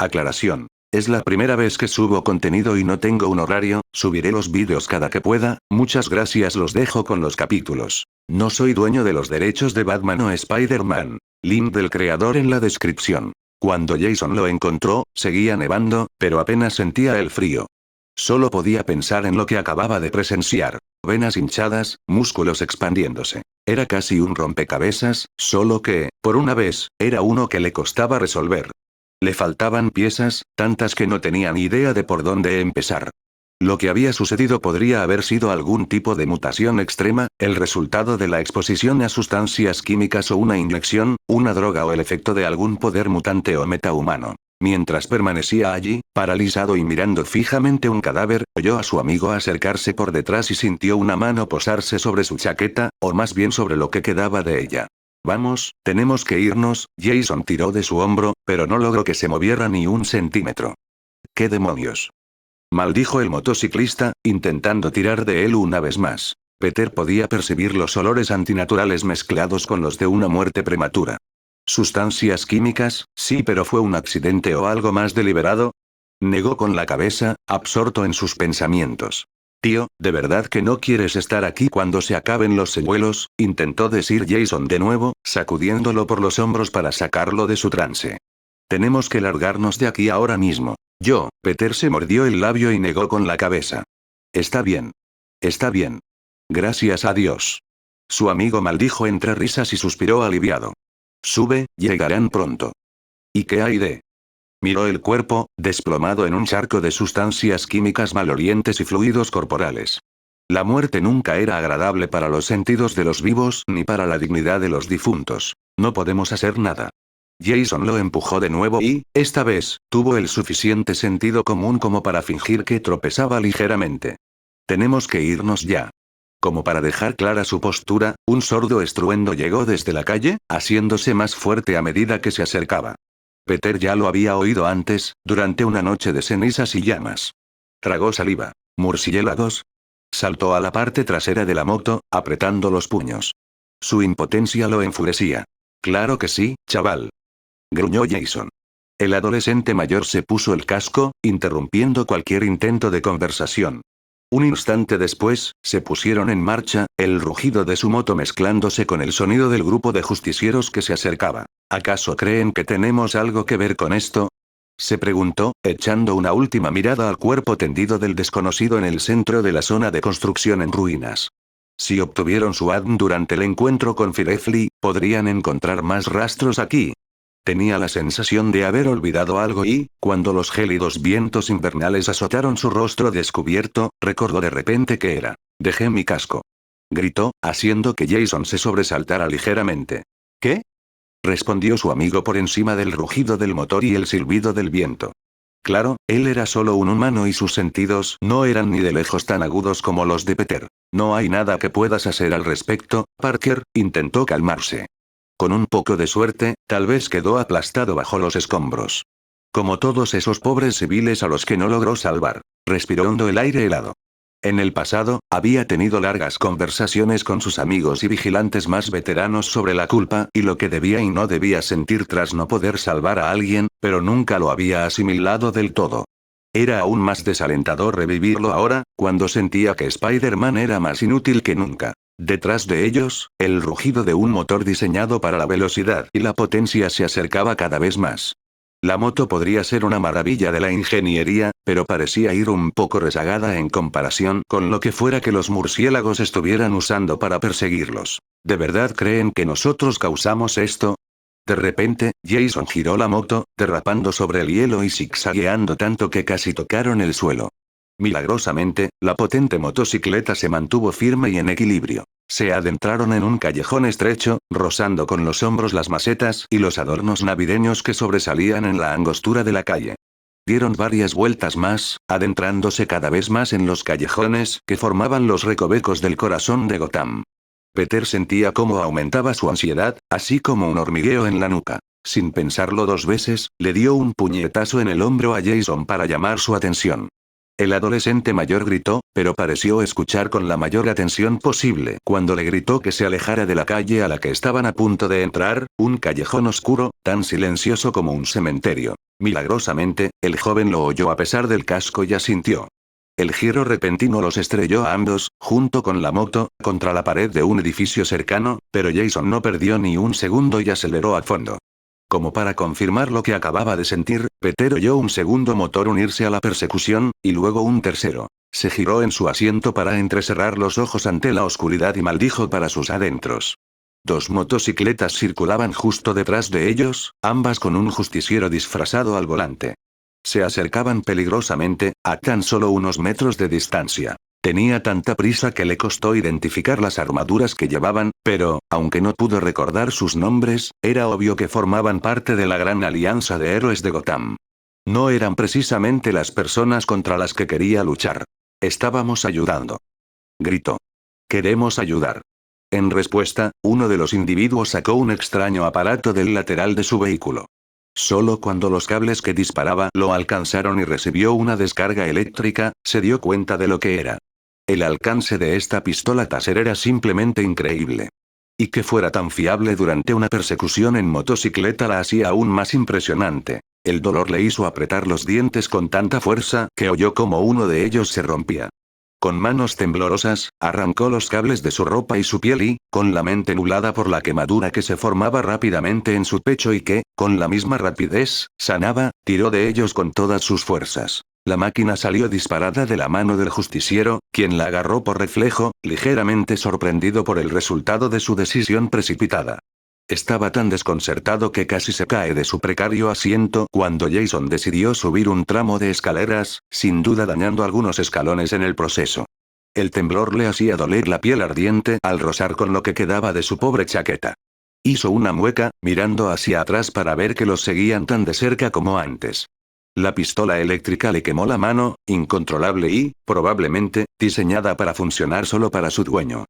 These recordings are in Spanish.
Aclaración. Es la primera vez que subo contenido y no tengo un horario, subiré los vídeos cada que pueda, muchas gracias, los dejo con los capítulos. No soy dueño de los derechos de Batman o Spider-Man. Link del creador en la descripción. Cuando Jason lo encontró, seguía nevando, pero apenas sentía el frío. Solo podía pensar en lo que acababa de presenciar. Venas hinchadas, músculos expandiéndose. Era casi un rompecabezas, solo que, por una vez, era uno que le costaba resolver. Le faltaban piezas, tantas que no tenía ni idea de por dónde empezar. Lo que había sucedido podría haber sido algún tipo de mutación extrema, el resultado de la exposición a sustancias químicas o una inyección, una droga o el efecto de algún poder mutante o metahumano. Mientras permanecía allí, paralizado y mirando fijamente un cadáver, oyó a su amigo acercarse por detrás y sintió una mano posarse sobre su chaqueta, o más bien sobre lo que quedaba de ella. Vamos, tenemos que irnos. Jason tiró de su hombro, pero no logró que se moviera ni un centímetro. ¿Qué demonios?, maldijo el motociclista, intentando tirar de él una vez más. Peter podía percibir los olores antinaturales mezclados con los de una muerte prematura. ¿Sustancias químicas? Sí, pero ¿fue un accidente o algo más deliberado? Negó con la cabeza, absorto en sus pensamientos. Tío, ¿de verdad que no quieres estar aquí cuando se acaben los señuelos?, intentó decir Jason de nuevo, sacudiéndolo por los hombros para sacarlo de su trance. Tenemos que largarnos de aquí ahora mismo. Peter se mordió el labio y negó con la cabeza. Está bien. Está bien. Gracias a Dios. Su amigo maldijo entre risas y suspiró aliviado. Sube, llegarán pronto. ¿Y qué hay de? Miró el cuerpo, desplomado en un charco de sustancias químicas malolientes y fluidos corporales. La muerte nunca era agradable para los sentidos de los vivos ni para la dignidad de los difuntos. No podemos hacer nada. Jason lo empujó de nuevo y, esta vez, tuvo el suficiente sentido común como para fingir que tropezaba ligeramente. Tenemos que irnos ya. Como para dejar clara su postura, un sordo estruendo llegó desde la calle, haciéndose más fuerte a medida que se acercaba. Peter ya lo había oído antes, durante una noche de cenizas y llamas. Tragó saliva. ¿Murciélagos? Saltó a la parte trasera de la moto, apretando los puños. Su impotencia lo enfurecía. Claro que sí, chaval, gruñó Jason. El adolescente mayor se puso el casco, interrumpiendo cualquier intento de conversación. Un instante después, se pusieron en marcha, el rugido de su moto mezclándose con el sonido del grupo de justicieros que se acercaba. ¿Acaso creen que tenemos algo que ver con esto?, se preguntó, echando una última mirada al cuerpo tendido del desconocido en el centro de la zona de construcción en ruinas. Si obtuvieron su ADN durante el encuentro con Firefly, podrían encontrar más rastros aquí. Tenía la sensación de haber olvidado algo y, cuando los gélidos vientos invernales azotaron su rostro descubierto, recordó de repente que era. Dejé mi casco. Gritó, haciendo que Jason se sobresaltara ligeramente. ¿Qué?, respondió su amigo por encima del rugido del motor y el silbido del viento. Claro, él era solo un humano y sus sentidos no eran ni de lejos tan agudos como los de Peter. No hay nada que puedas hacer al respecto, Parker, intentó calmarse. Con un poco de suerte, tal vez quedó aplastado bajo los escombros. Como todos esos pobres civiles a los que no logró salvar. Respiró hondo el aire helado. En el pasado, había tenido largas conversaciones con sus amigos y vigilantes más veteranos sobre la culpa y lo que debía y no debía sentir tras no poder salvar a alguien, pero nunca lo había asimilado del todo. Era aún más desalentador revivirlo ahora, cuando sentía que Spider-Man era más inútil que nunca. Detrás de ellos, el rugido de un motor diseñado para la velocidad y la potencia se acercaba cada vez más. La moto podría ser una maravilla de la ingeniería, pero parecía ir un poco rezagada en comparación con lo que fuera que los murciélagos estuvieran usando para perseguirlos. ¿De verdad creen que nosotros causamos esto? De repente, Jason giró la moto, derrapando sobre el hielo y zigzagueando tanto que casi tocaron el suelo. Milagrosamente, la potente motocicleta se mantuvo firme y en equilibrio. Se adentraron en un callejón estrecho, rozando con los hombros las macetas y los adornos navideños que sobresalían en la angostura de la calle. Dieron varias vueltas más, adentrándose cada vez más en los callejones que formaban los recovecos del corazón de Gotham. Peter sentía cómo aumentaba su ansiedad, así como un hormigueo en la nuca. Sin pensarlo dos veces, le dio un puñetazo en el hombro a Jason para llamar su atención. El adolescente mayor gritó, pero pareció escuchar con la mayor atención posible cuando le gritó que se alejara de la calle a la que estaban a punto de entrar, un callejón oscuro, tan silencioso como un cementerio. Milagrosamente, el joven lo oyó a pesar del casco y asintió. El giro repentino los estrelló a ambos, junto con la moto, contra la pared de un edificio cercano, pero Jason no perdió ni un segundo y aceleró a fondo. Como para confirmar lo que acababa de sentir, Peter oyó un segundo motor unirse a la persecución, y luego un tercero. Se giró en su asiento para entrecerrar los ojos ante la oscuridad y maldijo para sus adentros. Dos motocicletas circulaban justo detrás de ellos, ambas con un justiciero disfrazado al volante. Se acercaban peligrosamente, a tan solo unos metros de distancia. Tenía tanta prisa que le costó identificar las armaduras que llevaban, pero, aunque no pudo recordar sus nombres, era obvio que formaban parte de la gran alianza de héroes de Gotham. No eran precisamente las personas contra las que quería luchar. Estábamos ayudando. Gritó. Queremos ayudar. En respuesta, uno de los individuos sacó un extraño aparato del lateral de su vehículo. Solo cuando los cables que disparaba lo alcanzaron y recibió una descarga eléctrica, se dio cuenta de lo que era. El alcance de esta pistola taser era simplemente increíble. Y que fuera tan fiable durante una persecución en motocicleta la hacía aún más impresionante. El dolor le hizo apretar los dientes con tanta fuerza que oyó como uno de ellos se rompía. Con manos temblorosas, arrancó los cables de su ropa y su piel y, con la mente nublada por la quemadura que se formaba rápidamente en su pecho y que, con la misma rapidez, sanaba, tiró de ellos con todas sus fuerzas. La máquina salió disparada de la mano del justiciero, quien la agarró por reflejo, ligeramente sorprendido por el resultado de su decisión precipitada. Estaba tan desconcertado que casi se cae de su precario asiento cuando Jason decidió subir un tramo de escaleras, sin duda dañando algunos escalones en el proceso. El temblor le hacía doler la piel ardiente al rozar con lo que quedaba de su pobre chaqueta. Hizo una mueca, mirando hacia atrás para ver que los seguían tan de cerca como antes. La pistola eléctrica le quemó la mano, incontrolable y, probablemente, diseñada para funcionar solo para su dueño.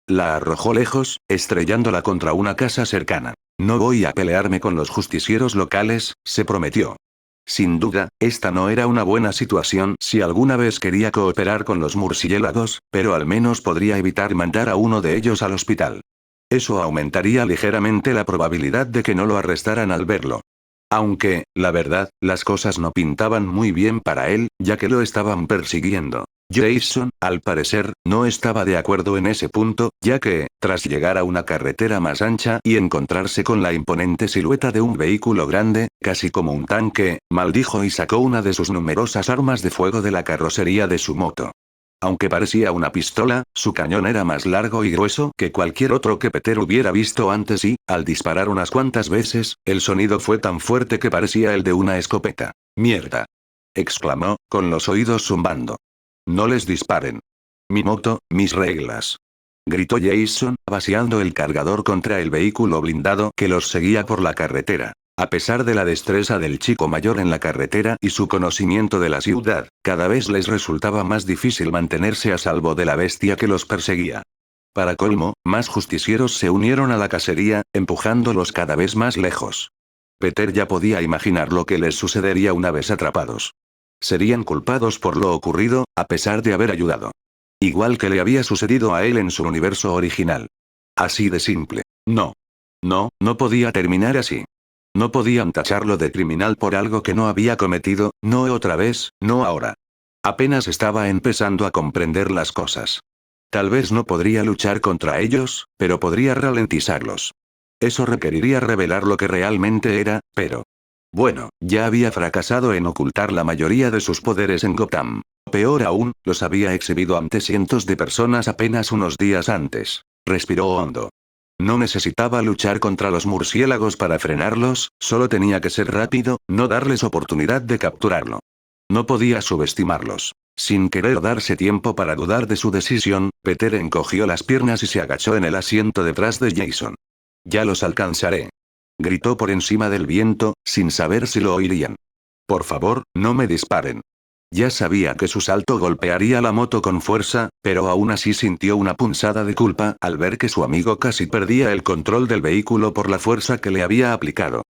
La arrojó lejos, estrellándola contra una casa cercana. No voy a pelearme con los justicieros locales, se prometió. Sin duda, esta no era una buena situación si alguna vez quería cooperar con los murciélagos, pero al menos podría evitar mandar a uno de ellos al hospital. Eso aumentaría ligeramente la probabilidad de que no lo arrestaran al verlo. Aunque, la verdad, las cosas no pintaban muy bien para él, ya que lo estaban persiguiendo. Jason, al parecer, no estaba de acuerdo en ese punto, ya que, tras llegar a una carretera más ancha y encontrarse con la imponente silueta de un vehículo grande, casi como un tanque, maldijo y sacó una de sus numerosas armas de fuego de la carrocería de su moto. Aunque parecía una pistola, su cañón era más largo y grueso que cualquier otro que Peter hubiera visto antes y, al disparar unas cuantas veces, el sonido fue tan fuerte que parecía el de una escopeta. ¡Mierda!, exclamó, con los oídos zumbando. No les disparen. Mi moto, mis reglas. Gritó Jason, vaciando el cargador contra el vehículo blindado que los seguía por la carretera. A pesar de la destreza del chico mayor en la carretera y su conocimiento de la ciudad, cada vez les resultaba más difícil mantenerse a salvo de la bestia que los perseguía. Para colmo, más justicieros se unieron a la cacería, empujándolos cada vez más lejos. Peter ya podía imaginar lo que les sucedería una vez atrapados. Serían culpados por lo ocurrido, a pesar de haber ayudado. Igual que le había sucedido a él en su universo original. Así de simple. No. No podía terminar así. No podían tacharlo de criminal por algo que no había cometido, no otra vez, no ahora. Apenas estaba empezando a comprender las cosas. Tal vez no podría luchar contra ellos, pero podría ralentizarlos. Eso requeriría revelar lo que realmente era, pero... Bueno, ya había fracasado en ocultar la mayoría de sus poderes en Gotham. Peor aún, los había exhibido ante cientos de personas apenas unos días antes. Respiró hondo. No necesitaba luchar contra los murciélagos para frenarlos, solo tenía que ser rápido, no darles oportunidad de capturarlo. No podía subestimarlos. Sin querer darse tiempo para dudar de su decisión, Peter encogió las piernas y se agachó en el asiento detrás de Jason. Ya los alcanzaré. Gritó por encima del viento, sin saber si lo oirían. Por favor, no me disparen. Ya sabía que su salto golpearía la moto con fuerza, pero aún así sintió una punzada de culpa al ver que su amigo casi perdía el control del vehículo por la fuerza que le había aplicado.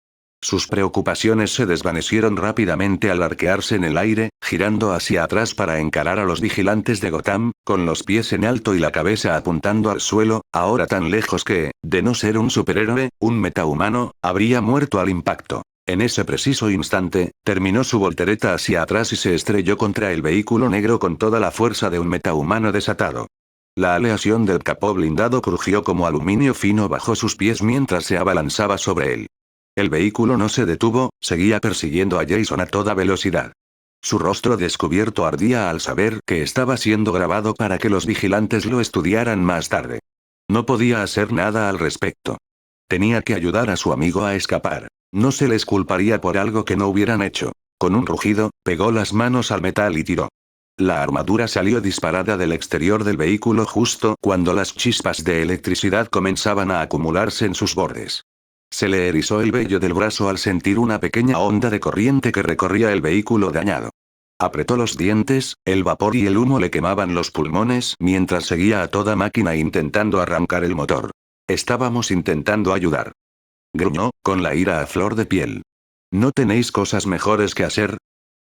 Sus preocupaciones se desvanecieron rápidamente al arquearse en el aire, girando hacia atrás para encarar a los vigilantes de Gotham, con los pies en alto y la cabeza apuntando al suelo, ahora tan lejos que, de no ser un superhéroe, un metahumano, habría muerto al impacto. En ese preciso instante, terminó su voltereta hacia atrás y se estrelló contra el vehículo negro con toda la fuerza de un metahumano desatado. La aleación del capó blindado crujió como aluminio fino bajo sus pies mientras se abalanzaba sobre él. El vehículo no se detuvo, seguía persiguiendo a Jason a toda velocidad. Su rostro descubierto ardía al saber que estaba siendo grabado para que los vigilantes lo estudiaran más tarde. No podía hacer nada al respecto. Tenía que ayudar a su amigo a escapar. No se les culparía por algo que no hubieran hecho. Con un rugido, pegó las manos al metal y tiró. La armadura salió disparada del exterior del vehículo justo cuando las chispas de electricidad comenzaban a acumularse en sus bordes. Se le erizó el vello del brazo al sentir una pequeña onda de corriente que recorría el vehículo dañado. Apretó los dientes, el vapor y el humo le quemaban los pulmones mientras seguía a toda máquina intentando arrancar el motor. Estábamos intentando ayudar. Gruñó, con la ira a flor de piel. ¿No tenéis cosas mejores que hacer?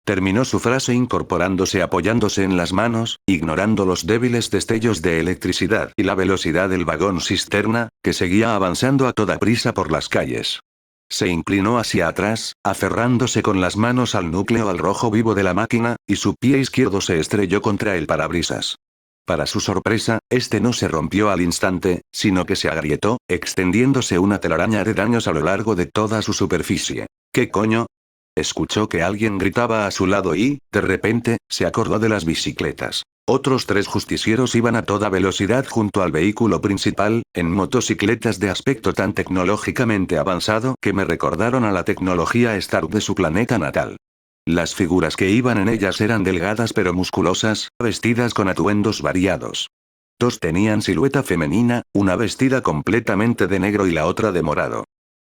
Terminó su frase incorporándose apoyándose en las manos, ignorando los débiles destellos de electricidad y la velocidad del vagón cisterna, que seguía avanzando a toda prisa por las calles. Se inclinó hacia atrás, aferrándose con las manos al núcleo al rojo vivo de la máquina, y su pie izquierdo se estrelló contra el parabrisas. Para su sorpresa, este no se rompió al instante, sino que se agrietó, extendiéndose una telaraña de daños a lo largo de toda su superficie. ¿Qué coño? Escuchó que alguien gritaba a su lado y, de repente, se acordó de las bicicletas. Otros 3 justicieros iban a toda velocidad junto al vehículo principal, en motocicletas de aspecto tan tecnológicamente avanzado que me recordaron a la tecnología Stark de su planeta natal. Las figuras que iban en ellas eran delgadas pero musculosas, vestidas con atuendos variados. 2 tenían silueta femenina, una vestida completamente de negro y la otra de morado.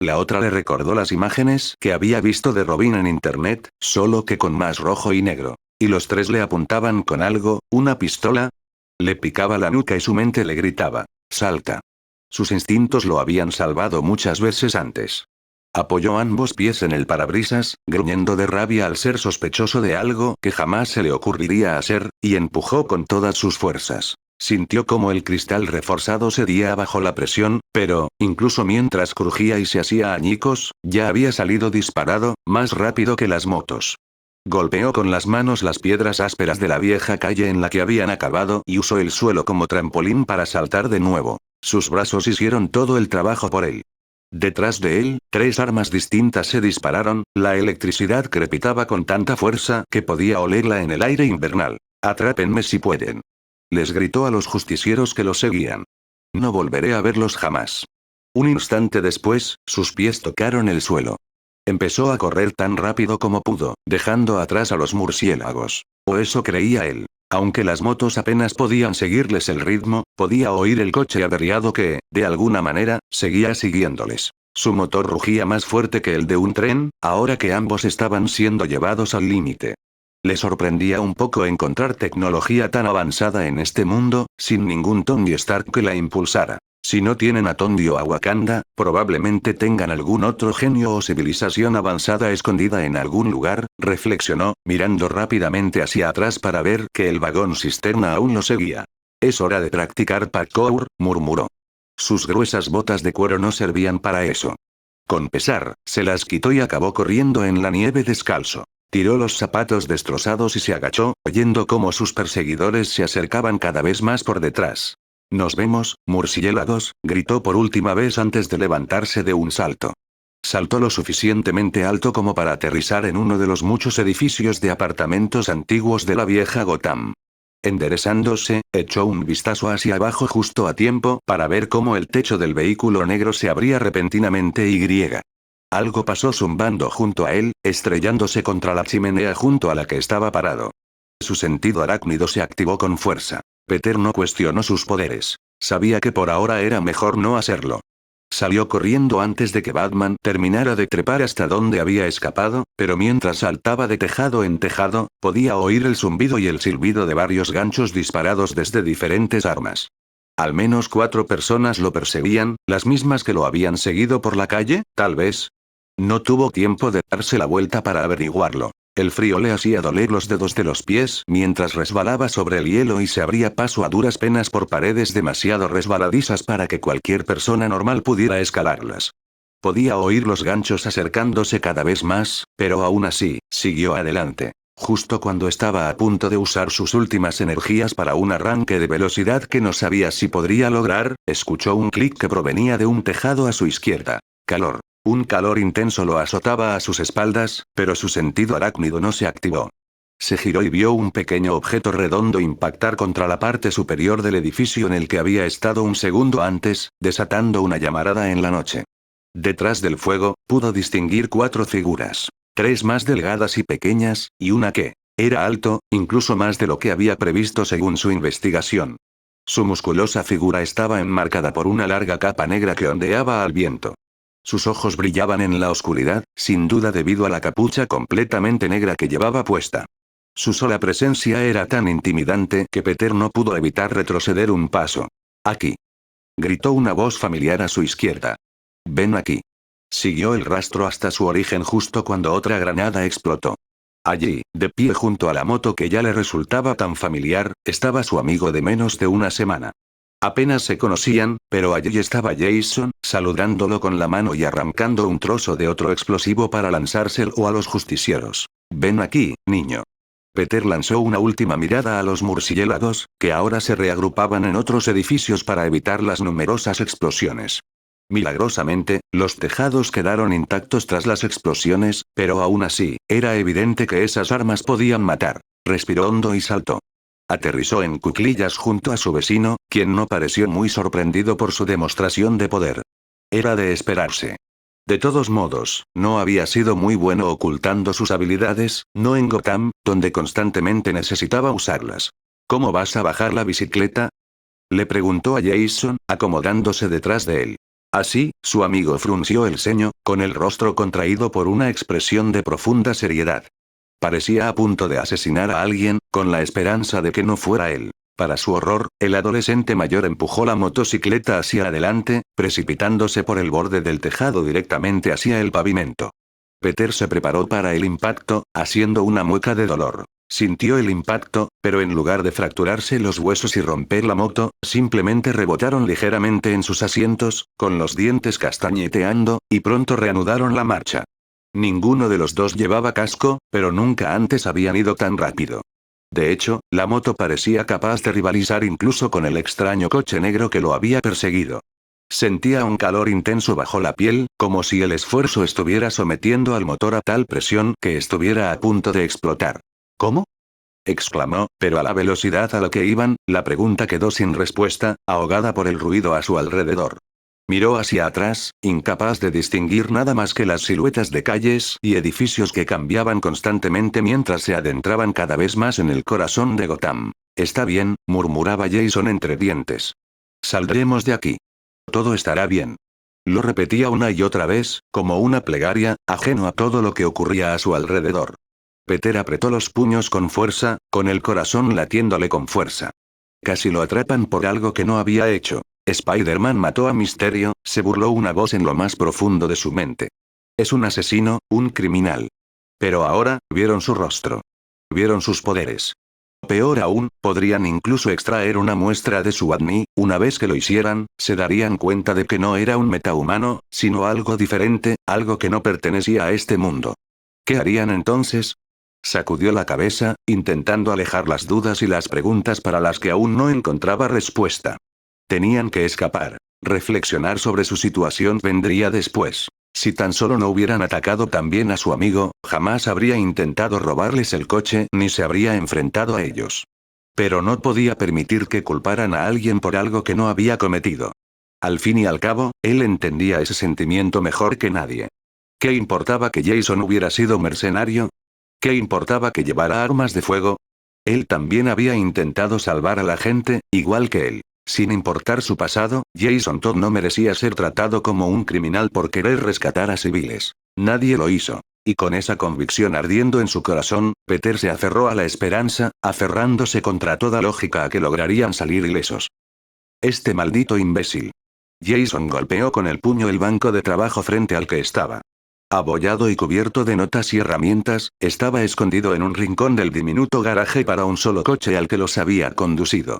La otra le recordó las imágenes que había visto de Robin en internet, solo que con más rojo y negro. Y los 3 le apuntaban con algo, una pistola. Le picaba la nuca y su mente le gritaba, salta. Sus instintos lo habían salvado muchas veces antes. Apoyó ambos pies en el parabrisas, gruñendo de rabia al ser sospechoso de algo que jamás se le ocurriría hacer, y empujó con todas sus fuerzas. Sintió como el cristal reforzado cedía bajo la presión, pero, incluso mientras crujía y se hacía añicos, ya había salido disparado, más rápido que las motos. Golpeó con las manos las piedras ásperas de la vieja calle en la que habían acabado y usó el suelo como trampolín para saltar de nuevo. Sus brazos hicieron todo el trabajo por él. Detrás de él, 3 armas distintas se dispararon, la electricidad crepitaba con tanta fuerza que podía olerla en el aire invernal. Atrápenme si pueden. Les gritó a los justicieros que lo seguían. No volveré a verlos jamás. Un instante después, sus pies tocaron el suelo. Empezó a correr tan rápido como pudo, dejando atrás a los murciélagos. O eso creía él. Aunque las motos apenas podían seguirles el ritmo, podía oír el coche averiado que, de alguna manera, seguía siguiéndoles. Su motor rugía más fuerte que el de un tren, ahora que ambos estaban siendo llevados al límite. Le sorprendía un poco encontrar tecnología tan avanzada en este mundo, sin ningún Tony Stark que la impulsara. Si no tienen a Tony o a Wakanda, probablemente tengan algún otro genio o civilización avanzada escondida en algún lugar, reflexionó, mirando rápidamente hacia atrás para ver que el vagón cisterna aún lo seguía. Es hora de practicar parkour, murmuró. Sus gruesas botas de cuero no servían para eso. Con pesar, se las quitó y acabó corriendo en la nieve descalzo. Tiró los zapatos destrozados y se agachó, oyendo cómo sus perseguidores se acercaban cada vez más por detrás. «Nos vemos, murciélagos», gritó por última vez antes de levantarse de un salto. Saltó lo suficientemente alto como para aterrizar en uno de los muchos edificios de apartamentos antiguos de la vieja Gotham. Enderezándose, echó un vistazo hacia abajo justo a tiempo para ver cómo el techo del vehículo negro se abría repentinamente y. Algo pasó zumbando junto a él, estrellándose contra la chimenea junto a la que estaba parado. Su sentido arácnido se activó con fuerza. Peter no cuestionó sus poderes. Sabía que por ahora era mejor no hacerlo. Salió corriendo antes de que Batman terminara de trepar hasta donde había escapado, pero mientras saltaba de tejado en tejado, podía oír el zumbido y el silbido de varios ganchos disparados desde diferentes armas. Al menos 4 personas lo perseguían, las mismas que lo habían seguido por la calle, tal vez. No tuvo tiempo de darse la vuelta para averiguarlo. El frío le hacía doler los dedos de los pies mientras resbalaba sobre el hielo y se abría paso a duras penas por paredes demasiado resbaladizas para que cualquier persona normal pudiera escalarlas. Podía oír los ganchos acercándose cada vez más, pero aún así, siguió adelante. Justo cuando estaba a punto de usar sus últimas energías para un arranque de velocidad que no sabía si podría lograr, escuchó un clic que provenía de un tejado a su izquierda. Calor. Un calor intenso lo azotaba a sus espaldas, pero su sentido arácnido no se activó. Se giró y vio un pequeño objeto redondo impactar contra la parte superior del edificio en el que había estado un segundo antes, desatando una llamarada en la noche. Detrás del fuego, pudo distinguir 4 figuras. 3 más delgadas y pequeñas, y una que era alto, incluso más de lo que había previsto según su investigación. Su musculosa figura estaba enmarcada por una larga capa negra que ondeaba al viento. Sus ojos brillaban en la oscuridad, sin duda debido a la capucha completamente negra que llevaba puesta. Su sola presencia era tan intimidante que Peter no pudo evitar retroceder un paso. «Aquí», gritó una voz familiar a su izquierda. «Ven aquí». Siguió el rastro hasta su origen justo cuando otra granada explotó. Allí, de pie junto a la moto que ya le resultaba tan familiar, estaba su amigo de menos de una semana. Apenas se conocían, pero allí estaba Jason, saludándolo con la mano y arrancando un trozo de otro explosivo para lanzárselo a los justicieros. «Ven aquí, niño». Peter lanzó una última mirada a los murciélagos, que ahora se reagrupaban en otros edificios para evitar las numerosas explosiones. Milagrosamente, los tejados quedaron intactos tras las explosiones, pero aún así, era evidente que esas armas podían matar. Respiró hondo y saltó. Aterrizó en cuclillas junto a su vecino, quien no pareció muy sorprendido por su demostración de poder. Era de esperarse. De todos modos, no había sido muy bueno ocultando sus habilidades, no en Gotham, donde constantemente necesitaba usarlas. ¿Cómo vas a bajar la bicicleta?, le preguntó a Jason, acomodándose detrás de él. Así, su amigo frunció el ceño, con el rostro contraído por una expresión de profunda seriedad. Parecía a punto de asesinar a alguien, con la esperanza de que no fuera él. Para su horror, el adolescente mayor empujó la motocicleta hacia adelante, precipitándose por el borde del tejado directamente hacia el pavimento. Peter se preparó para el impacto, haciendo una mueca de dolor. Sintió el impacto, pero en lugar de fracturarse los huesos y romper la moto, simplemente rebotaron ligeramente en sus asientos, con los dientes castañeteando, y pronto reanudaron la marcha. Ninguno de los dos llevaba casco, pero nunca antes habían ido tan rápido. De hecho, la moto parecía capaz de rivalizar incluso con el extraño coche negro que lo había perseguido. Sentía un calor intenso bajo la piel, como si el esfuerzo estuviera sometiendo al motor a tal presión que estuviera a punto de explotar. ¿Cómo?, exclamó, pero a la velocidad a la que iban, la pregunta quedó sin respuesta, ahogada por el ruido a su alrededor. Miró hacia atrás, incapaz de distinguir nada más que las siluetas de calles y edificios que cambiaban constantemente mientras se adentraban cada vez más en el corazón de Gotham. «Está bien», murmuraba Jason entre dientes. «Saldremos de aquí. Todo estará bien». Lo repetía una y otra vez, como una plegaria, ajeno a todo lo que ocurría a su alrededor. Peter apretó los puños con fuerza, con el corazón latiéndole con fuerza. Casi lo atrapan por algo que no había hecho. Spider-Man mató a Misterio, se burló una voz en lo más profundo de su mente. Es un asesino, un criminal. Pero ahora, vieron su rostro. Vieron sus poderes. Peor aún, podrían incluso extraer una muestra de su ADN, una vez que lo hicieran, se darían cuenta de que no era un metahumano, sino algo diferente, algo que no pertenecía a este mundo. ¿Qué harían entonces? Sacudió la cabeza, intentando alejar las dudas y las preguntas para las que aún no encontraba respuesta. Tenían que escapar. Reflexionar sobre su situación vendría después. Si tan solo no hubieran atacado también a su amigo, jamás habría intentado robarles el coche ni se habría enfrentado a ellos. Pero no podía permitir que culparan a alguien por algo que no había cometido. Al fin y al cabo, él entendía ese sentimiento mejor que nadie. ¿Qué importaba que Jason hubiera sido mercenario? ¿Qué importaba que llevara armas de fuego? Él también había intentado salvar a la gente, igual que él. Sin importar su pasado, Jason Todd no merecía ser tratado como un criminal por querer rescatar a civiles. Nadie lo hizo. Y con esa convicción ardiendo en su corazón, Peter se aferró a la esperanza, aferrándose contra toda lógica a que lograrían salir ilesos. Este maldito imbécil. Jason golpeó con el puño el banco de trabajo frente al que estaba. Abollado y cubierto de notas y herramientas, estaba escondido en un rincón del diminuto garaje para un solo coche al que los había conducido.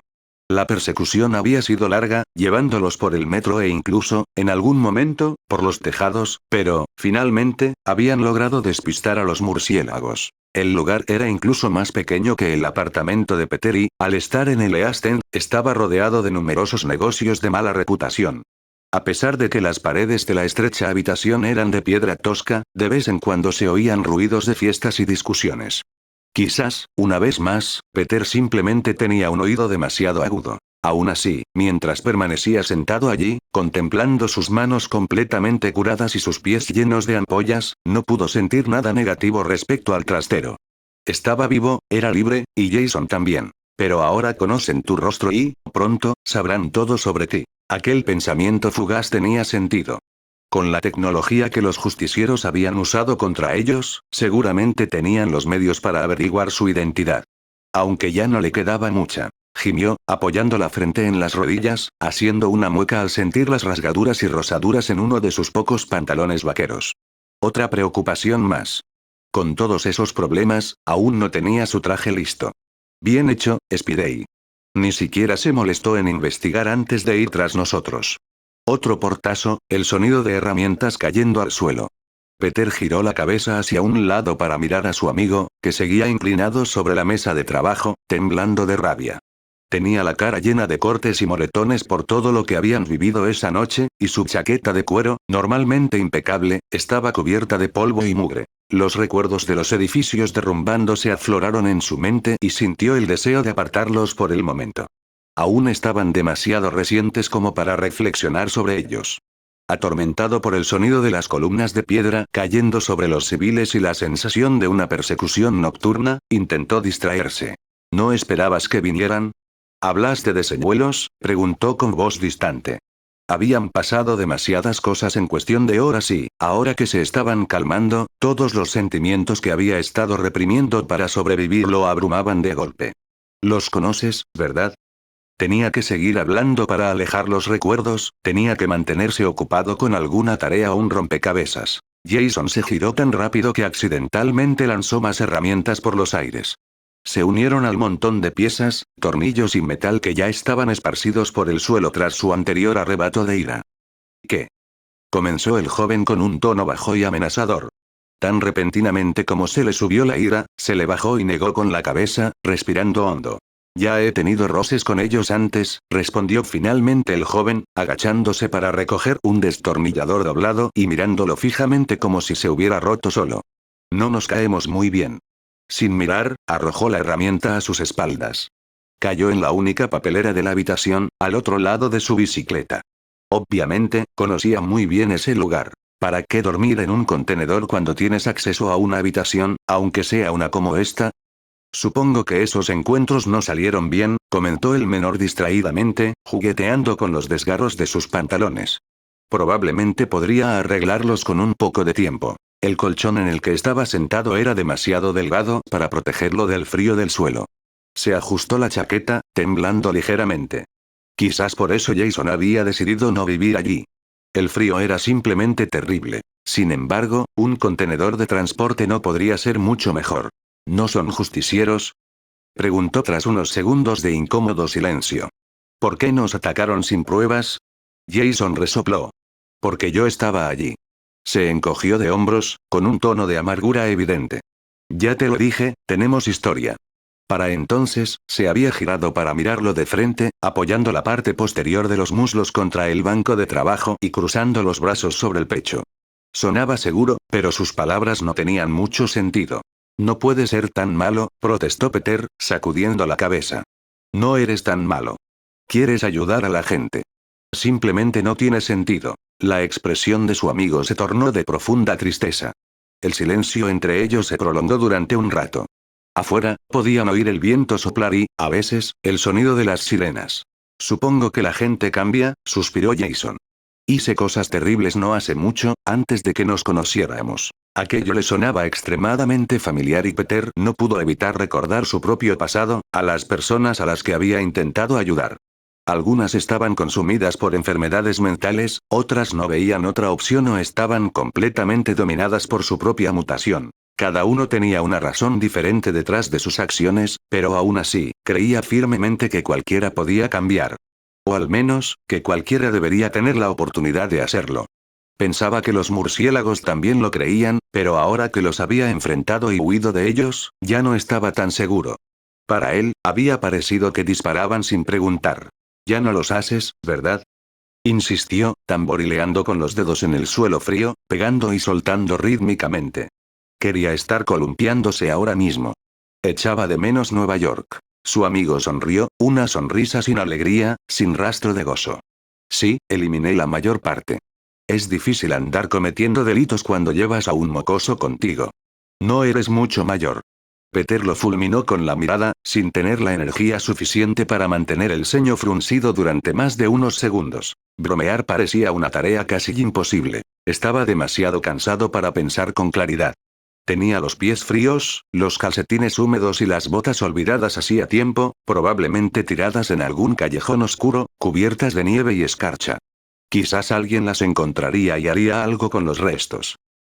La persecución había sido larga, llevándolos por el metro e incluso, en algún momento, por los tejados, pero, finalmente, habían logrado despistar a los murciélagos. El lugar era incluso más pequeño que el apartamento de Peter y, al estar en el East End, estaba rodeado de numerosos negocios de mala reputación. A pesar de que las paredes de la estrecha habitación eran de piedra tosca, de vez en cuando se oían ruidos de fiestas y discusiones. Quizás, una vez más, Peter simplemente tenía un oído demasiado agudo. Aún así, mientras permanecía sentado allí, contemplando sus manos completamente curadas y sus pies llenos de ampollas, no pudo sentir nada negativo respecto al trastero. Estaba vivo, era libre, y Jason también. Pero ahora conocen tu rostro y, pronto, sabrán todo sobre ti. Aquel pensamiento fugaz tenía sentido. Con la tecnología que los justicieros habían usado contra ellos, seguramente tenían los medios para averiguar su identidad. Aunque ya no le quedaba mucha. Gimió, apoyando la frente en las rodillas, haciendo una mueca al sentir las rasgaduras y rosaduras en uno de sus pocos pantalones vaqueros. Otra preocupación más. Con todos esos problemas, aún no tenía su traje listo. Bien hecho, Spidey. Ni siquiera se molestó en investigar antes de ir tras nosotros. Otro portazo, el sonido de herramientas cayendo al suelo. Peter giró la cabeza hacia un lado para mirar a su amigo, que seguía inclinado sobre la mesa de trabajo, temblando de rabia. Tenía la cara llena de cortes y moretones por todo lo que habían vivido esa noche, y su chaqueta de cuero, normalmente impecable, estaba cubierta de polvo y mugre. Los recuerdos de los edificios derrumbándose afloraron en su mente y sintió el deseo de apartarlos por el momento. Aún estaban demasiado recientes como para reflexionar sobre ellos. Atormentado por el sonido de las columnas de piedra cayendo sobre los civiles y la sensación de una persecución nocturna, intentó distraerse. ¿No esperabas que vinieran? ¿Hablaste de señuelos?, preguntó con voz distante. Habían pasado demasiadas cosas en cuestión de horas y, ahora que se estaban calmando, todos los sentimientos que había estado reprimiendo para sobrevivir lo abrumaban de golpe. ¿Los conoces, verdad? Tenía que seguir hablando para alejar los recuerdos, tenía que mantenerse ocupado con alguna tarea o un rompecabezas. Jason se giró tan rápido que accidentalmente lanzó más herramientas por los aires. Se unieron al montón de piezas, tornillos y metal que ya estaban esparcidos por el suelo tras su anterior arrebato de ira. ¿Qué? Comenzó el joven con un tono bajo y amenazador. Tan repentinamente como se le subió la ira, se le bajó y negó con la cabeza, respirando hondo. Ya he tenido roces con ellos antes, respondió finalmente el joven, agachándose para recoger un destornillador doblado y mirándolo fijamente como si se hubiera roto solo. No nos caemos muy bien. Sin mirar, arrojó la herramienta a sus espaldas. Cayó en la única papelera de la habitación, al otro lado de su bicicleta. Obviamente, conocía muy bien ese lugar. ¿Para qué dormir en un contenedor cuando tienes acceso a una habitación, aunque sea una como esta? Supongo que esos encuentros no salieron bien, comentó el menor distraídamente, jugueteando con los desgarros de sus pantalones. Probablemente podría arreglarlos con un poco de tiempo. El colchón en el que estaba sentado era demasiado delgado para protegerlo del frío del suelo. Se ajustó la chaqueta, temblando ligeramente. Quizás por eso Jason había decidido no vivir allí. El frío era simplemente terrible. Sin embargo, un contenedor de transporte no podría ser mucho mejor. ¿No son justicieros?, preguntó tras unos segundos de incómodo silencio. ¿Por qué nos atacaron sin pruebas? Jason resopló. Porque yo estaba allí. Se encogió de hombros, con un tono de amargura evidente. Ya te lo dije, tenemos historia. Para entonces, se había girado para mirarlo de frente, apoyando la parte posterior de los muslos contra el banco de trabajo y cruzando los brazos sobre el pecho. Sonaba seguro, pero sus palabras no tenían mucho sentido. No puede ser tan malo, protestó Peter, sacudiendo la cabeza. No eres tan malo. Quieres ayudar a la gente. Simplemente no tiene sentido. La expresión de su amigo se tornó de profunda tristeza. El silencio entre ellos se prolongó durante un rato. Afuera, podían oír el viento soplar y, a veces, el sonido de las sirenas. Supongo que la gente cambia, suspiró Jason. Hice cosas terribles no hace mucho, antes de que nos conociéramos. Aquello le sonaba extremadamente familiar y Peter no pudo evitar recordar su propio pasado, a las personas a las que había intentado ayudar. Algunas estaban consumidas por enfermedades mentales, otras no veían otra opción o estaban completamente dominadas por su propia mutación. Cada uno tenía una razón diferente detrás de sus acciones, pero aún así, creía firmemente que cualquiera podía cambiar. O al menos, que cualquiera debería tener la oportunidad de hacerlo. Pensaba que los murciélagos también lo creían, pero ahora que los había enfrentado y huido de ellos, ya no estaba tan seguro. Para él, había parecido que disparaban sin preguntar. Ya no los haces, ¿verdad? Insistió, tamborileando con los dedos en el suelo frío, pegando y soltando rítmicamente. Quería estar columpiándose ahora mismo. Echaba de menos Nueva York. Su amigo sonrió, una sonrisa sin alegría, sin rastro de gozo. Sí, eliminé la mayor parte. Es difícil andar cometiendo delitos cuando llevas a un mocoso contigo. No eres mucho mayor. Peter lo fulminó con la mirada, sin tener la energía suficiente para mantener el ceño fruncido durante más de unos segundos. Bromear parecía una tarea casi imposible. Estaba demasiado cansado para pensar con claridad. Tenía los pies fríos, los calcetines húmedos y las botas olvidadas hacía tiempo, probablemente tiradas en algún callejón oscuro, cubiertas de nieve y escarcha. Quizás alguien las encontraría y haría algo con los restos.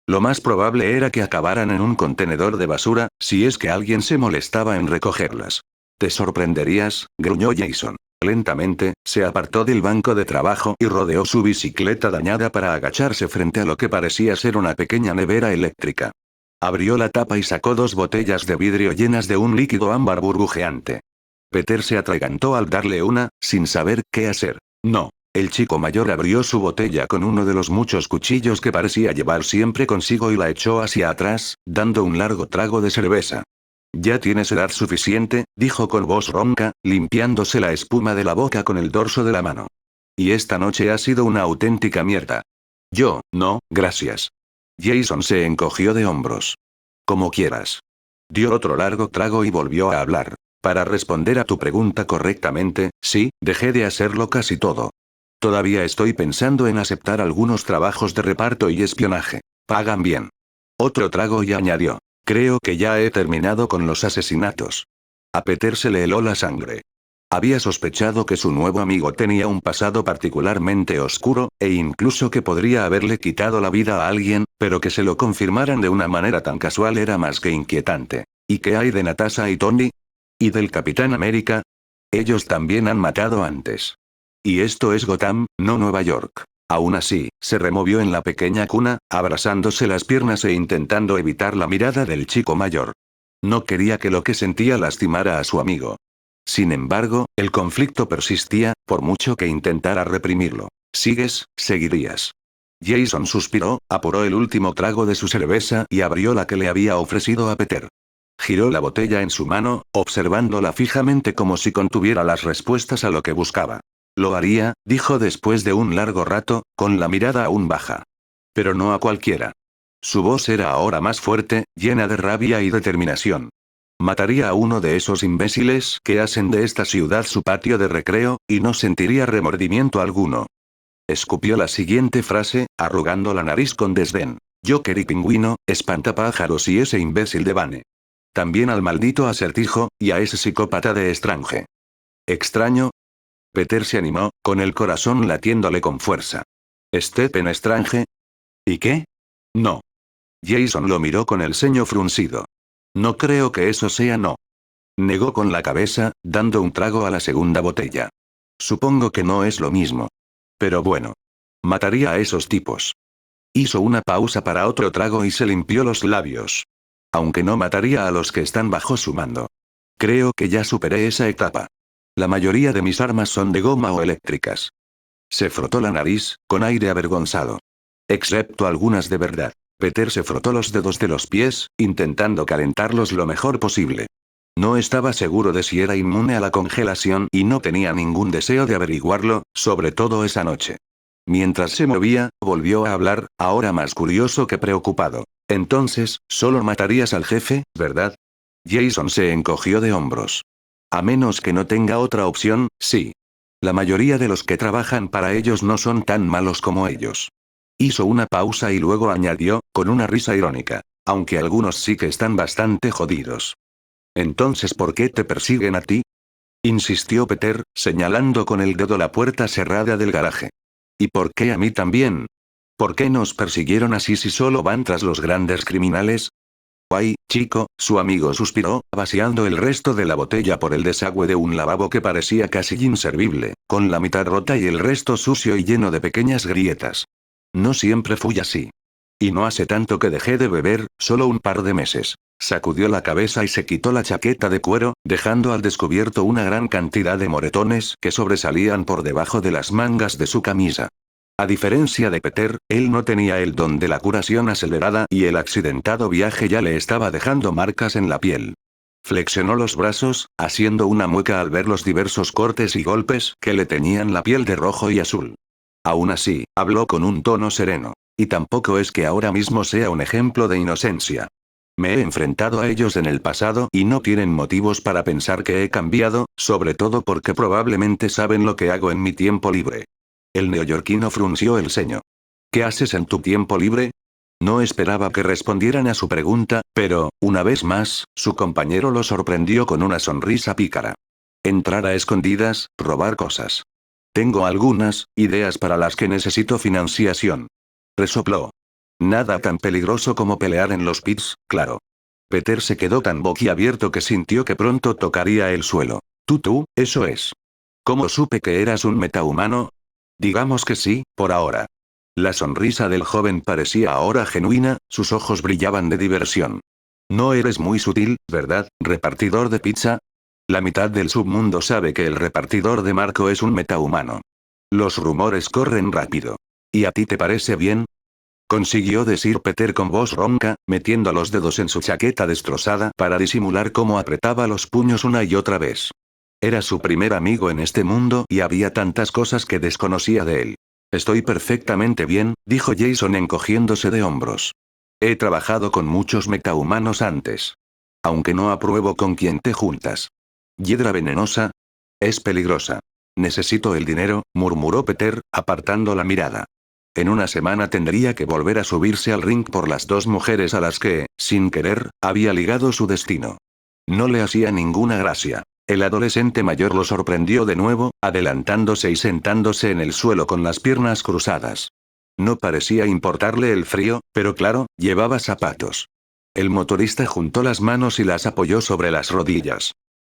Lo más probable era que acabaran en un contenedor de basura, si es que alguien se molestaba en recogerlas. Te sorprenderías, gruñó Jason. Lentamente, se apartó del banco de trabajo y rodeó su bicicleta dañada para agacharse frente a lo que parecía ser una pequeña nevera eléctrica. Abrió la tapa y sacó 2 botellas de vidrio llenas de un líquido ámbar burbujeante. Peter se atragantó al darle una, sin saber qué hacer. No. El chico mayor abrió su botella con uno de los muchos cuchillos que parecía llevar siempre consigo y la echó hacia atrás, dando un largo trago de cerveza. Ya tienes edad suficiente, dijo con voz ronca, limpiándose la espuma de la boca con el dorso de la mano. Y esta noche ha sido una auténtica mierda. Yo, no, gracias. Jason se encogió de hombros. Como quieras. Dio otro largo trago y volvió a hablar. Para responder a tu pregunta correctamente, sí, dejé de hacerlo casi todo. Todavía estoy pensando en aceptar algunos trabajos de reparto y espionaje. Pagan bien. Otro trago y añadió. Creo que ya he terminado con los asesinatos. A Peter se le heló la sangre. Había sospechado que su nuevo amigo tenía un pasado particularmente oscuro, e incluso que podría haberle quitado la vida a alguien, pero que se lo confirmaran de una manera tan casual era más que inquietante. ¿Y qué hay de Natasha y Tony? ¿Y del Capitán América? Ellos también han matado antes. Y esto es Gotham, no Nueva York. Aún así, se removió en la pequeña cuna, abrazándose las piernas e intentando evitar la mirada del chico mayor. No quería que lo que sentía lastimara a su amigo. Sin embargo, el conflicto persistía, por mucho que intentara reprimirlo. ¿Sigues? Seguirías. Jason suspiró, apuró el último trago de su cerveza y abrió la que le había ofrecido a Peter. Giró la botella en su mano, observándola fijamente como si contuviera las respuestas a lo que buscaba. Lo haría, dijo después de un largo rato, con la mirada aún baja. Pero no a cualquiera. Su voz era ahora más fuerte, llena de rabia y determinación. Mataría a uno de esos imbéciles que hacen de esta ciudad su patio de recreo, y no sentiría remordimiento alguno. Escupió la siguiente frase, arrugando la nariz con desdén. Joker y Pingüino, Espantapájaros y ese imbécil de Bane. También al maldito Acertijo, y a ese psicópata de Strange. ¿Extraño? Peter se animó, con el corazón latiéndole con fuerza. ¿Stephen Strange? ¿Y qué? No. Jason lo miró con el ceño fruncido. No creo que eso sea no. Negó con la cabeza, dando un trago a la segunda botella. Supongo que no es lo mismo. Pero bueno. Mataría a esos tipos. Hizo una pausa para otro trago y se limpió los labios. Aunque no mataría a los que están bajo su mando. Creo que ya superé esa etapa. La mayoría de mis armas son de goma o eléctricas. Se frotó la nariz, con aire avergonzado. Excepto algunas de verdad. Peter se frotó los dedos de los pies, intentando calentarlos lo mejor posible. No estaba seguro de si era inmune a la congelación y no tenía ningún deseo de averiguarlo, sobre todo esa noche. Mientras se movía, volvió a hablar, ahora más curioso que preocupado. Entonces, solo matarías al jefe, ¿verdad? Jason se encogió de hombros. A menos que no tenga otra opción, sí. La mayoría de los que trabajan para ellos no son tan malos como ellos. Hizo una pausa y luego añadió, con una risa irónica. Aunque algunos sí que están bastante jodidos. Entonces, ¿por qué te persiguen a ti? Insistió Peter, señalando con el dedo la puerta cerrada del garaje. ¿Y por qué a mí también? ¿Por qué nos persiguieron así si solo van tras los grandes criminales? Ay, chico, su amigo suspiró, vaciando el resto de la botella por el desagüe de un lavabo que parecía casi inservible, con la mitad rota y el resto sucio y lleno de pequeñas grietas. No siempre fui así. Y no hace tanto que dejé de beber, solo un par de meses. Sacudió la cabeza y se quitó la chaqueta de cuero, dejando al descubierto una gran cantidad de moretones que sobresalían por debajo de las mangas de su camisa. A diferencia de Peter, él no tenía el don de la curación acelerada y el accidentado viaje ya le estaba dejando marcas en la piel. Flexionó los brazos, haciendo una mueca al ver los diversos cortes y golpes que le teñían la piel de rojo y azul. Aún así, habló con un tono sereno. Y tampoco es que ahora mismo sea un ejemplo de inocencia. Me he enfrentado a ellos en el pasado y no tienen motivos para pensar que he cambiado, sobre todo porque probablemente saben lo que hago en mi tiempo libre. El neoyorquino frunció el ceño. ¿Qué haces en tu tiempo libre? No esperaba que respondieran a su pregunta, pero, una vez más, su compañero lo sorprendió con una sonrisa pícara. Entrar a escondidas, robar cosas. Tengo algunas ideas para las que necesito financiación. Resopló. Nada tan peligroso como pelear en los pits, claro. Peter se quedó tan boquiabierto que sintió que pronto tocaría el suelo. Tú, eso es. ¿Cómo supe que eras un metahumano? Digamos que sí, por ahora. La sonrisa del joven parecía ahora genuina, sus ojos brillaban de diversión. No eres muy sutil, ¿verdad, repartidor de pizza? La mitad del submundo sabe que el repartidor de Marco es un metahumano. Los rumores corren rápido. ¿Y a ti te parece bien? Consiguió decir Peter con voz ronca, metiendo los dedos en su chaqueta destrozada para disimular cómo apretaba los puños una y otra vez. Era su primer amigo en este mundo y había tantas cosas que desconocía de él. Estoy perfectamente bien, dijo Jason encogiéndose de hombros. He trabajado con muchos metahumanos antes. Aunque no apruebo con quien te juntas. ¿Hiedra venenosa? Es peligrosa. Necesito el dinero, murmuró Peter, apartando la mirada. En una semana tendría que volver a subirse al ring por las dos mujeres a las que, sin querer, había ligado su destino. No le hacía ninguna gracia. El adolescente mayor lo sorprendió de nuevo, adelantándose y sentándose en el suelo con las piernas cruzadas. No parecía importarle el frío, pero claro, llevaba zapatos. El motorista juntó las manos y las apoyó sobre las rodillas.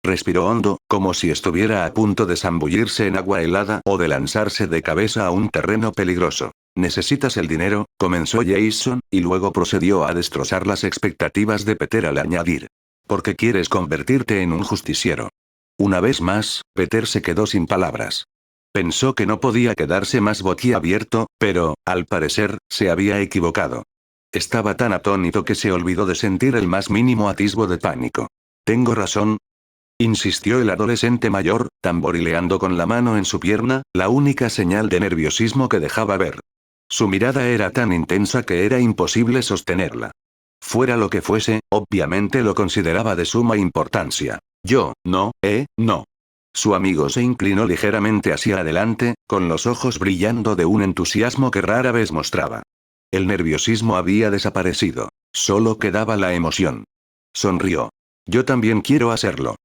Respiró hondo, como si estuviera a punto de zambullirse en agua helada o de lanzarse de cabeza a un terreno peligroso. ¿Necesitas el dinero?, comenzó Jason, y luego procedió a destrozar las expectativas de Peter al añadir. Porque quieres convertirte en un justiciero. Una vez más, Peter se quedó sin palabras. Pensó que no podía quedarse más boquiabierto, pero, al parecer, se había equivocado. Estaba tan atónito que se olvidó de sentir el más mínimo atisbo de pánico. ¿Tengo razón?, insistió el adolescente mayor, tamborileando con la mano en su pierna, la única señal de nerviosismo que dejaba ver. Su mirada era tan intensa que era imposible sostenerla. Fuera lo que fuese, obviamente lo consideraba de suma importancia. No. Su amigo se inclinó ligeramente hacia adelante, con los ojos brillando de un entusiasmo que rara vez mostraba. El nerviosismo había desaparecido. Solo quedaba la emoción. Sonrió. Yo también quiero hacerlo.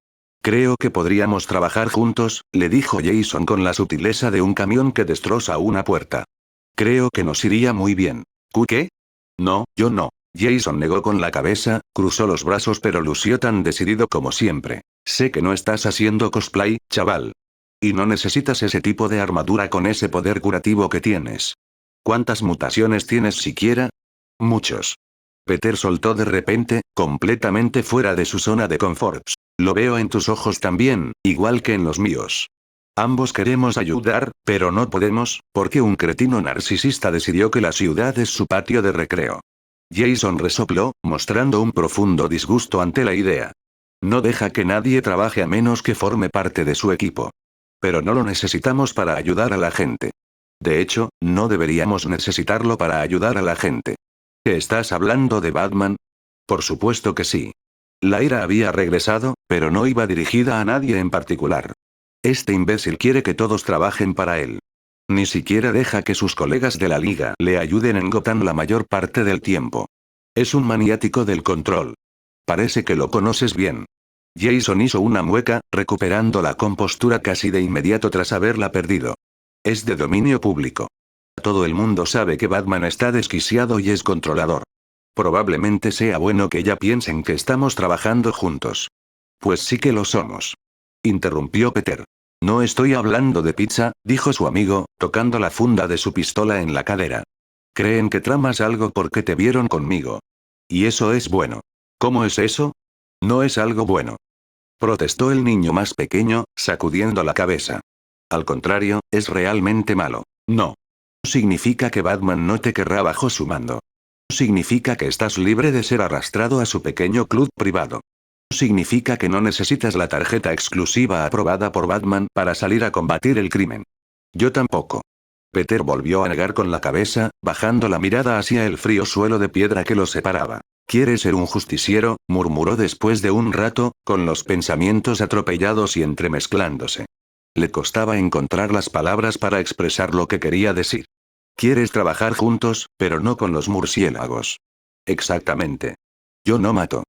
Creo que podríamos trabajar juntos, le dijo Jason con la sutileza de un camión que destroza una puerta. Creo que nos iría muy bien. ¿Qué? No, yo no. Jason negó con la cabeza, cruzó los brazos pero lució tan decidido como siempre. Sé que no estás haciendo cosplay, chaval. Y no necesitas ese tipo de armadura con ese poder curativo que tienes. ¿Cuántas mutaciones tienes siquiera? Muchos. Peter soltó de repente, completamente fuera de su zona de confort. Lo veo en tus ojos también, igual que en los míos. Ambos queremos ayudar, pero no podemos, porque un cretino narcisista decidió que la ciudad es su patio de recreo. Jason resopló, mostrando un profundo disgusto ante la idea. No deja que nadie trabaje a menos que forme parte de su equipo. Pero no lo necesitamos para ayudar a la gente. De hecho, no deberíamos necesitarlo para ayudar a la gente. ¿Qué estás hablando de Batman? Por supuesto que sí. La ira había regresado, pero no iba dirigida a nadie en particular. Este imbécil quiere que todos trabajen para él. Ni siquiera deja que sus colegas de la liga le ayuden en Gotham la mayor parte del tiempo. Es un maniático del control. Parece que lo conoces bien. Jason hizo una mueca, recuperando la compostura casi de inmediato tras haberla perdido. Es de dominio público. Todo el mundo sabe que Batman está desquiciado y es controlador. Probablemente sea bueno que ya piensen que estamos trabajando juntos. Pues sí que lo somos. Interrumpió Peter. No estoy hablando de pizza, dijo su amigo, tocando la funda de su pistola en la cadera. Creen que tramas algo porque te vieron conmigo. Y eso es bueno. ¿Cómo es eso? No es algo bueno. Protestó el niño más pequeño, sacudiendo la cabeza. Al contrario, es realmente malo. No. Significa que Batman no te querrá bajo su mando. Significa que estás libre de ser arrastrado a su pequeño club privado. Significa que no necesitas la tarjeta exclusiva aprobada por Batman para salir a combatir el crimen. Yo tampoco. Peter volvió a negar con la cabeza, bajando la mirada hacia el frío suelo de piedra que los separaba. ¿Quieres ser un justiciero?, murmuró después de un rato, con los pensamientos atropellados y entremezclándose. Le costaba encontrar las palabras para expresar lo que quería decir. ¿Quieres trabajar juntos, pero no con los murciélagos? Exactamente. Yo no mato.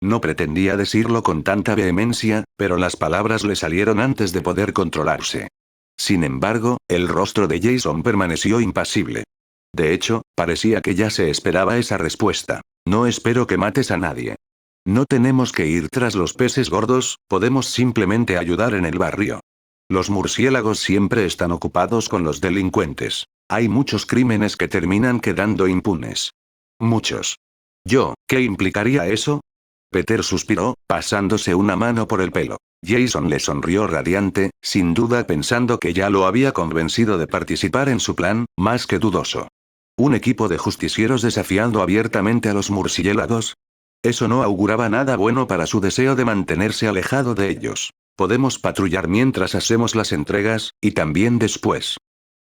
No pretendía decirlo con tanta vehemencia, pero las palabras le salieron antes de poder controlarse. Sin embargo, el rostro de Jason permaneció impasible. De hecho, parecía que ya se esperaba esa respuesta. No espero que mates a nadie. No tenemos que ir tras los peces gordos, podemos simplemente ayudar en el barrio. Los murciélagos siempre están ocupados con los delincuentes. Hay muchos crímenes que terminan quedando impunes. Muchos. ¿Qué implicaría eso? Peter suspiró, pasándose una mano por el pelo. Jason le sonrió radiante, sin duda pensando que ya lo había convencido de participar en su plan, más que dudoso. ¿Un equipo de justicieros desafiando abiertamente a los murciélagos? Eso no auguraba nada bueno para su deseo de mantenerse alejado de ellos. Podemos patrullar mientras hacemos las entregas, y también después.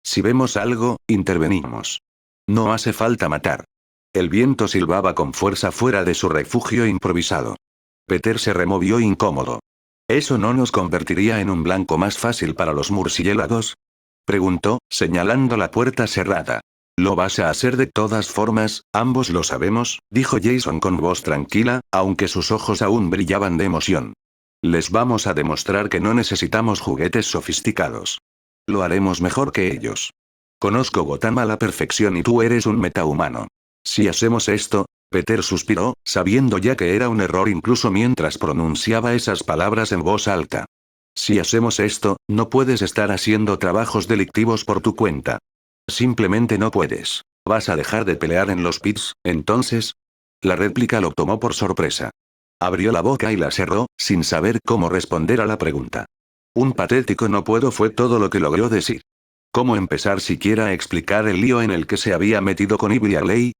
Si vemos algo, intervenimos. No hace falta matar. El viento silbaba con fuerza fuera de su refugio improvisado. Peter se removió incómodo. ¿Eso no nos convertiría en un blanco más fácil para los murciélagos? Preguntó, señalando la puerta cerrada. Lo vas a hacer de todas formas, ambos lo sabemos, dijo Jason con voz tranquila, aunque sus ojos aún brillaban de emoción. Les vamos a demostrar que no necesitamos juguetes sofisticados. Lo haremos mejor que ellos. Conozco Gotham a la perfección y tú eres un metahumano. Si hacemos esto, Peter suspiró, sabiendo ya que era un error incluso mientras pronunciaba esas palabras en voz alta. Si hacemos esto, no puedes estar haciendo trabajos delictivos por tu cuenta. Simplemente no puedes. ¿Vas a dejar de pelear en los pits, entonces? La réplica lo tomó por sorpresa. Abrió la boca y la cerró, sin saber cómo responder a la pregunta. Un patético no puedo fue todo lo que logró decir. ¿Cómo empezar siquiera a explicar el lío en el que se había metido con Ivy Alley?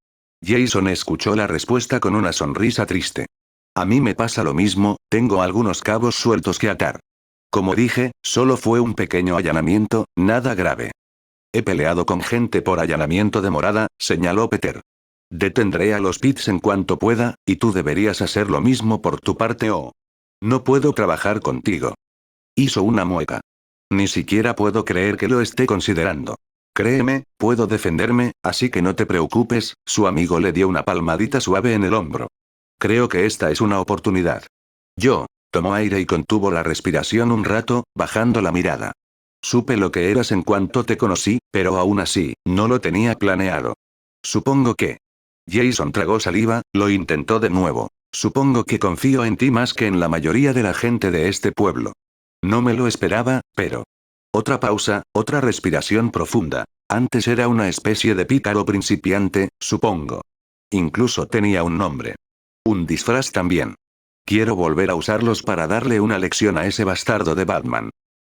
Jason escuchó la respuesta con una sonrisa triste. A mí me pasa lo mismo, tengo algunos cabos sueltos que atar. Como dije, solo fue un pequeño allanamiento, nada grave. He peleado con gente por allanamiento de morada, señaló Peter. Detendré a los pits en cuanto pueda, y tú deberías hacer lo mismo por tu parte o... No puedo trabajar contigo. Hizo una mueca. Ni siquiera puedo creer que lo esté considerando. Créeme, puedo defenderme, así que no te preocupes, su amigo le dio una palmadita suave en el hombro. Creo que esta es una oportunidad. Tomó aire y contuvo la respiración un rato, bajando la mirada. Supe lo que eras en cuanto te conocí, pero aún así, no lo tenía planeado. Supongo que... Jason tragó saliva, lo intentó de nuevo. Supongo que confío en ti más que en la mayoría de la gente de este pueblo. No me lo esperaba, pero... Otra pausa, otra respiración profunda. Antes era una especie de pícaro principiante, supongo. Incluso tenía un nombre. Un disfraz también. Quiero volver a usarlos para darle una lección a ese bastardo de Batman.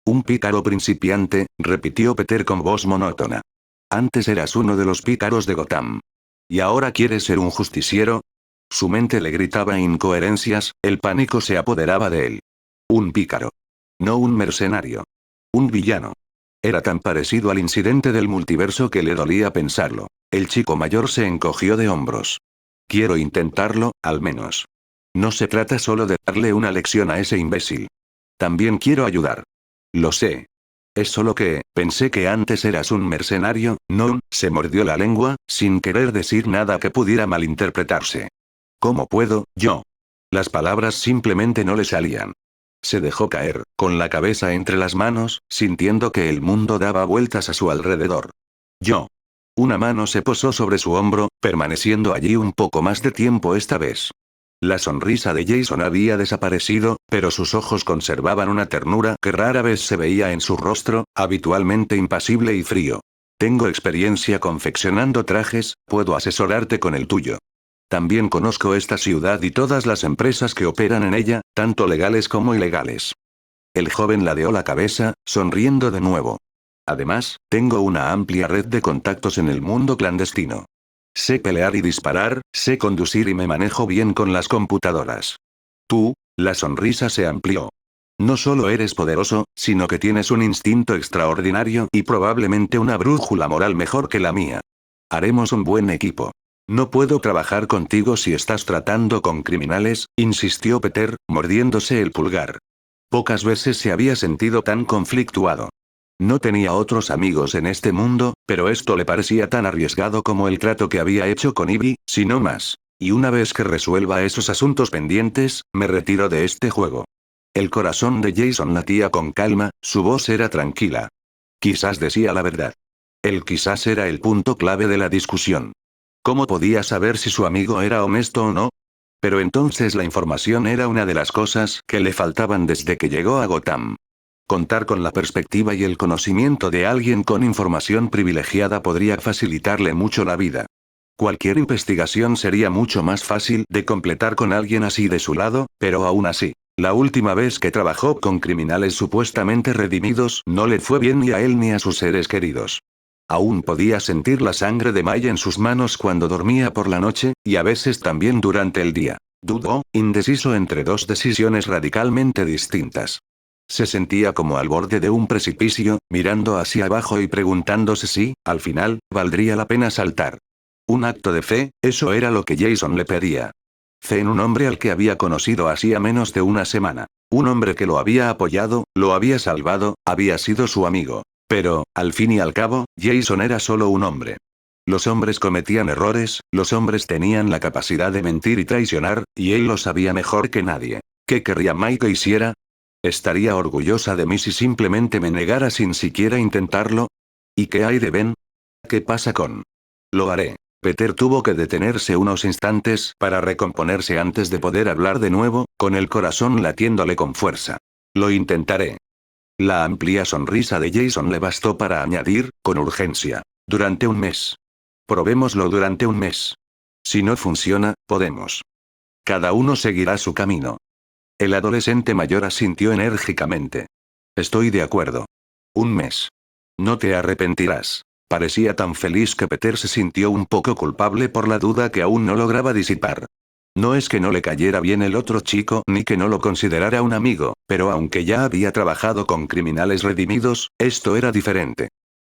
Un pícaro principiante, repitió Peter con voz monótona. Antes eras uno de los pícaros de Gotham. ¿Y ahora quieres ser un justiciero? Su mente le gritaba incoherencias, el pánico se apoderaba de él. Un pícaro. No un mercenario. Un villano. Era tan parecido al incidente del multiverso que le dolía pensarlo. El chico mayor se encogió de hombros. Quiero intentarlo, al menos. No se trata solo de darle una lección a ese imbécil. También quiero ayudar. Lo sé. Es solo que, pensé que antes eras un mercenario, no, se mordió la lengua, sin querer decir nada que pudiera malinterpretarse. ¿Cómo puedo, yo? Las palabras simplemente no le salían. Se dejó caer, con la cabeza entre las manos, sintiendo que el mundo daba vueltas a su alrededor. Yo. Una mano se posó sobre su hombro, permaneciendo allí un poco más de tiempo esta vez. La sonrisa de Jason había desaparecido, pero sus ojos conservaban una ternura que rara vez se veía en su rostro, habitualmente impasible y frío. Tengo experiencia confeccionando trajes, puedo asesorarte con el tuyo. También conozco esta ciudad y todas las empresas que operan en ella, tanto legales como ilegales. El joven ladeó la cabeza, sonriendo de nuevo. Además, tengo una amplia red de contactos en el mundo clandestino. Sé pelear y disparar, sé conducir y me manejo bien con las computadoras. Tú, la sonrisa se amplió. No solo eres poderoso, sino que tienes un instinto extraordinario y probablemente una brújula moral mejor que la mía. Haremos un buen equipo. No puedo trabajar contigo si estás tratando con criminales, insistió Peter, mordiéndose el pulgar. Pocas veces se había sentido tan conflictuado. No tenía otros amigos en este mundo, pero esto le parecía tan arriesgado como el trato que había hecho con Ivy, si no más. Y una vez que resuelva esos asuntos pendientes, me retiro de este juego. El corazón de Jason latía con calma, su voz era tranquila. Quizás decía la verdad. El quizás era el punto clave de la discusión. ¿Cómo podía saber si su amigo era honesto o no? Pero entonces la información era una de las cosas que le faltaban desde que llegó a Gotham. Contar con la perspectiva y el conocimiento de alguien con información privilegiada podría facilitarle mucho la vida. Cualquier investigación sería mucho más fácil de completar con alguien así de su lado, pero aún así, la última vez que trabajó con criminales supuestamente redimidos no le fue bien ni a él ni a sus seres queridos. Aún podía sentir la sangre de May en sus manos cuando dormía por la noche, y a veces también durante el día. Dudó, indeciso entre dos decisiones radicalmente distintas. Se sentía como al borde de un precipicio, mirando hacia abajo y preguntándose si, al final, valdría la pena saltar. Un acto de fe, eso era lo que Jason le pedía. Fe en un hombre al que había conocido hacía menos de una semana. Un hombre que lo había apoyado, lo había salvado, había sido su amigo. Pero, al fin y al cabo, Jason era solo un hombre. Los hombres cometían errores, los hombres tenían la capacidad de mentir y traicionar, y él lo sabía mejor que nadie. ¿Qué querría Mike que hiciera? ¿Estaría orgullosa de mí si simplemente me negara sin siquiera intentarlo? ¿Y qué hay de Ben? ¿Qué pasa con? Lo haré. Peter tuvo que detenerse unos instantes para recomponerse antes de poder hablar de nuevo, con el corazón latiéndole con fuerza. Lo intentaré. La amplia sonrisa de Jason le bastó para añadir, con urgencia. Durante un mes. Probémoslo durante un mes. Si no funciona, podemos. Cada uno seguirá su camino. El adolescente mayor asintió enérgicamente. Estoy de acuerdo. Un mes. No te arrepentirás. Parecía tan feliz que Peter se sintió un poco culpable por la duda que aún no lograba disipar. No es que no le cayera bien el otro chico ni que no lo considerara un amigo, pero aunque ya había trabajado con criminales redimidos, esto era diferente.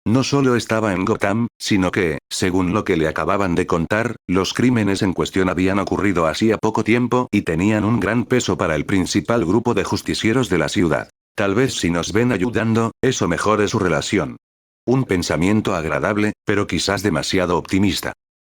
No solo estaba en Gotham, sino que, según lo que le acababan de contar, los crímenes en cuestión habían ocurrido hacía poco tiempo y tenían un gran peso para el principal grupo de justicieros de la ciudad. Tal vez si nos ven ayudando, eso mejore su relación. Un pensamiento agradable, pero quizás demasiado optimista.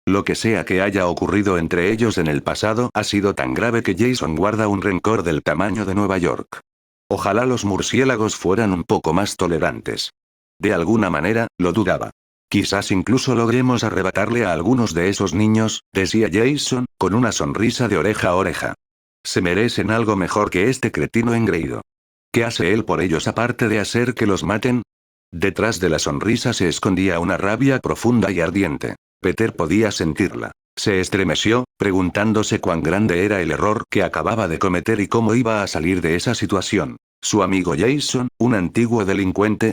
Lo que sea que haya ocurrido entre ellos en el pasado ha sido tan grave que Jason guarda un rencor del tamaño de Nueva York. Ojalá los murciélagos fueran un poco más tolerantes. De alguna manera, lo dudaba. Quizás incluso logremos arrebatarle a algunos de esos niños, decía Jason, con una sonrisa de oreja a oreja. Se merecen algo mejor que este cretino engreído. ¿Qué hace él por ellos aparte de hacer que los maten? Detrás de la sonrisa se escondía una rabia profunda y ardiente. Peter podía sentirla. Se estremeció, preguntándose cuán grande era el error que acababa de cometer y cómo iba a salir de esa situación. Su amigo Jason, un antiguo delincuente.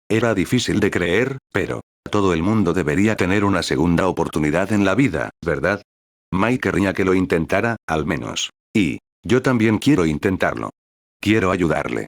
Era difícil de creer, pero todo el mundo debería tener una segunda oportunidad en la vida, ¿verdad? Mike querría que lo intentara, al menos. Y yo también quiero intentarlo. Quiero ayudarle.